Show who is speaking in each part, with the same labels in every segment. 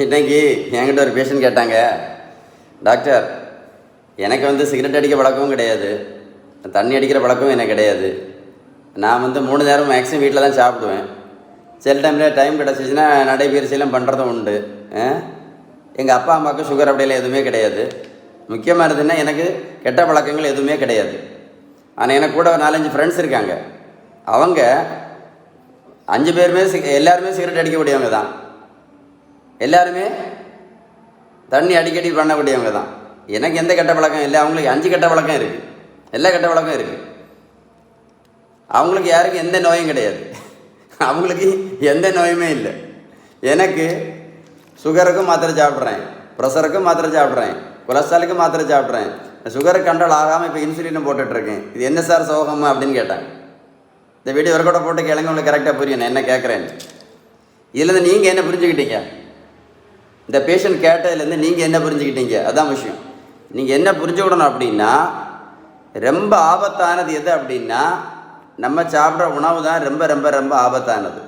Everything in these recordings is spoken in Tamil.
Speaker 1: இன்றைக்கி என்கிட்ட ஒரு பேஷண்ட் கேட்டாங்க, டாக்டர் எனக்கு சிகரெட் அடிக்க பழக்கமும் கிடையாது, தண்ணி அடிக்கிற பழக்கமும் எனக்கு கிடையாது. நான் 3 நேரம் மேக்ஸிமம் வீட்டில் தான் சாப்பிடுவேன். சில டைமில் டைம் கிடச்சிச்சின்னா நடைபயிற்சியெல்லாம் பண்ணுறதும் உண்டு. எங்கள் அப்பா அம்மாவுக்கு சுகர் அப்படியெல்லாம் எதுவுமே கிடையாது. முக்கியமானதுன்னா எனக்கு கெட்ட பழக்கங்கள் எதுவுமே கிடையாது. ஆனால் எனக்கு கூட 4-5 ஃப்ரெண்ட்ஸ் இருக்காங்க. அவங்க 5 பேருமே எல்லாருமே சிகரெட் அடிக்கக்கூடியவங்க தான். எல்லாருமே தண்ணி அடிக்கடி பண்ணக்கூடியவங்க தான். எனக்கு எந்த கெட்ட பழக்கம் இல்லை. அவங்களுக்கு 5 கெட்ட பழக்கம் இருக்குது. எல்லா கெட்ட பழக்கம் இருக்குது. அவங்களுக்கு யாருக்கும் எந்த நோயும் கிடையாது. அவங்களுக்கு எந்த நோயுமே இல்லை. எனக்கு சுகருக்கும் மாத்திரை சாப்பிட்றேன், ப்ரெஷருக்கும் மாத்திரை சாப்பிட்றேன், கொலஸ்ட்ராலுக்கும் மாத்திரை சாப்பிட்றேன். சுகருக்கு கண்ட்ரோல் ஆகாமல் இப்போ இன்சுலினும் போட்டுட்ருக்கேன். இது என்ன சார் சோகமா அப்படின்னு கேட்டாங்க. இந்த வீடியோ ஒரு கூட போட்டு கேளுங்க, உங்களுக்கு கரெக்டாக புரியும் நான் என்ன கேட்குறேன்னு. இதுலேருந்து நீங்கள் என்ன புரிஞ்சுக்கிட்டீங்க? இந்த பேஷண்ட் கேட்டதுலேருந்து நீங்கள் என்ன புரிஞ்சுக்கிட்டீங்க? அதுதான் விஷயம். நீங்கள் என்ன புரிஞ்சுக்கிடணும் அப்படின்னா, ரொம்ப ஆபத்தானது எது அப்படின்னா நம்ம சாப்பிட்ற உணவு தான் ரொம்ப ரொம்ப ரொம்ப ஆபத்தானது.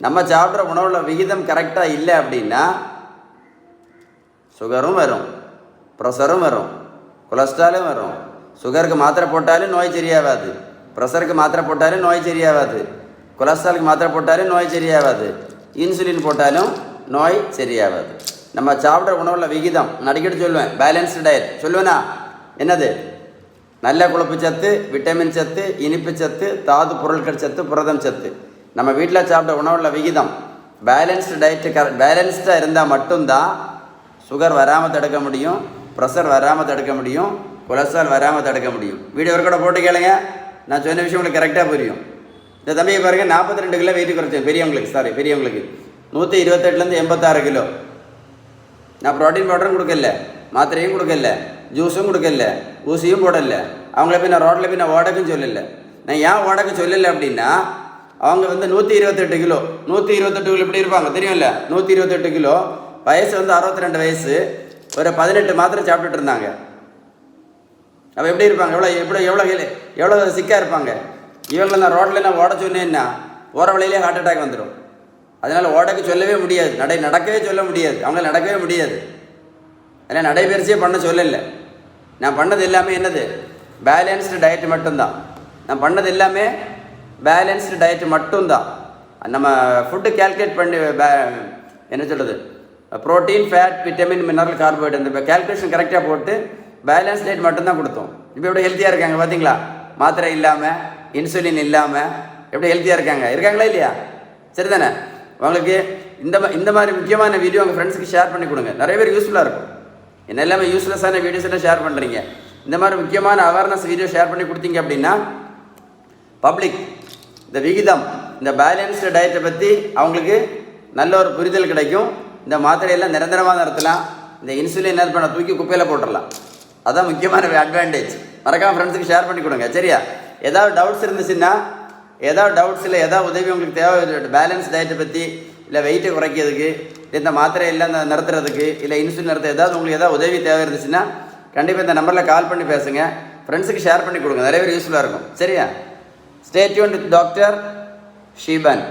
Speaker 1: நம்ம சாப்பிட்ற உணவில் விகிதம் கரெக்டாக இல்லை அப்படின்னா சுகரும் வரும், ப்ரெஷரும் வரும், கொலஸ்ட்ராலும் வரும். சுகருக்கு மாத்திரை போட்டாலும் நோய் சரியாகாது, ப்ரெஷருக்கு மாத்திரை போட்டாலும் நோய் சரியாகாது, கொலஸ்ட்ராலுக்கு மாத்திரை போட்டாலும் நோய் சரியாகாது, இன்சுலின் போட்டாலும் நோய் சரியாகாது. நம்ம சாப்பிட்ற உணவில் விகிதம் நான் அடிக்கடி சொல்லுவேன், பேலன்ஸ்டு டயட் சொல்லுவேனா? என்னது? நல்ல கொழுப்பு சத்து, விட்டமின் சத்து, இனிப்பு சத்து, தாது பொருட்கள் சத்து, புரதம் சத்து. நம்ம வீட்டில் சாப்பிட்ற உணவுள்ள விகிதம் பேலன்ஸ்டு டயட்டு பேலன்ஸ்டாக இருந்தால் மட்டும்தான் சுகர் வராமல் தடுக்க முடியும், ப்ரெஷர் வராமல் தடுக்க முடியும், கொலஸ்ட்ரால் வராமல் தடுக்க முடியும். வீடியோ ஒரு கூட போட்டு கேளுங்க, நான் சொன்ன விஷயம் உங்களுக்கு கரெக்டாக புரியும். இந்த தம்பியை பாருங்கள், 42 கிலோ வெயிட் குறைச்சேன். பெரியவங்களுக்கு 128லேருந்து 86 கிலோ. நான் ப்ரோட்டீன் பவுடரும் கொடுக்கல, மாத்திரையும் கொடுக்கல, ஜூஸும் கொடுக்கல, ஊசியும் போடல. அவங்கள போய் நான் ரோட்டில் போய் நான் ஓடக்குன்னு சொல்லலை. நான் ஏன் ஓடக்கு சொல்லலை அப்படின்னா, அவங்க 128 கிலோ 128 கிலோ இப்படி இருப்பாங்க தெரியும்ல. 128 கிலோ, வயசு 62 வயசு, ஒரு 18 மாத்திரை சாப்பிட்டுட்டு இருந்தாங்க. அப்போ எப்படி இருப்பாங்க? எவ்வளோ சிக்காக இருப்பாங்க. இவங்களை நான் ரோட்டில் நான் ஓட சொன்னேன்னா போகிற வழியிலே ஹார்ட் அட்டாக் வந்துடும். அதனால் ஓடக்கு சொல்லவே முடியாது, நடக்கவே சொல்ல முடியாது, அவங்களால நடக்கவே முடியாது. அதனால் நடைபயிற்சியே பண்ண சொல்லலை. நான் பண்ணது எல்லாமே என்னது? பேலன்ஸ்டு டயட்டு மட்டும்தான். நான் பண்ணது எல்லாமே பேலன்ஸ்டு டயட்டு மட்டும்தான். நம்ம ஃபுட்டு கேல்குலேட் பண்ணி என்ன சொல்கிறது, protein, fat, vitamin, mineral, carbohydrate, இந்த கேல்குலேஷன் கரெக்டாக போட்டு பேலன்ஸ் டயட் மட்டும்தான் கொடுத்தோம். இப்போ எப்படி ஹெல்த்தியாக இருக்காங்க பார்த்தீங்களா? மாத்திரை இல்லாமல், இன்சுலின் இல்லாமல் எப்படி ஹெல்த்தியாக இருக்காங்களா இல்லையா? சரி தானே? உங்களுக்கு இந்த மாதிரி முக்கியமான வீடியோ உங்கள் ஃப்ரெண்ட்ஸுக்கு ஷேர் பண்ணி கொடுங்க. நிறைய பேர் யூஸ்ஃபுல்லாக இருக்கும். என்ன எல்லாமே யூஸ்லெஸ்ஸான வீடியோஸ் எல்லாம் ஷேர் பண்ணுறீங்க. இந்த மாதிரி முக்கியமான அவேர்னஸ் வீடியோ ஷேர் பண்ணி கொடுத்தீங்க அப்படின்னா பப்ளிக் இந்த விகிதம், இந்த பேலன்ஸ்டு டயட்டை பற்றி அவங்களுக்கு நல்ல ஒரு புரிதல் கிடைக்கும். இந்த மாத்திரையெல்லாம் நிரந்தரமாக நிறுத்தலாம். இந்த இன்சுலின் என்ன பண்ண தூக்கி குப்பையில் போட்டுடலாம். அதுதான் முக்கியமான அட்வான்டேஜ். மறக்காமல் ஃப்ரெண்ட்ஸுக்கு ஷேர் பண்ணி கொடுங்க. சரியா? ஏதாவது டவுட்ஸ் இருந்துச்சுன்னா, இல்லை ஏதாவது உதவி உங்களுக்கு தேவை, பேலன்ஸ் டயட்டை பற்றி, இல்லை வெயிட்டை குறைக்கிறதுக்கு, இந்த மாத்திரை எல்லாம் நிறுத்துறதுக்கு, இல்லை இன்சுலின் நிறுத்த உங்களுக்கு ஏதாவது உதவி தேவை இருந்துச்சுன்னா கண்டிப்பாக இந்த நம்பரில் கால் பண்ணி பேசுங்க. ஃப்ரெண்ட்ஸுக்கு ஷேர் பண்ணி கொடுங்க. நிறைய பேர் யூஸ்ஃபுல்லாக இருக்கும். சரியா? Stay tuned with doctor Sheeban.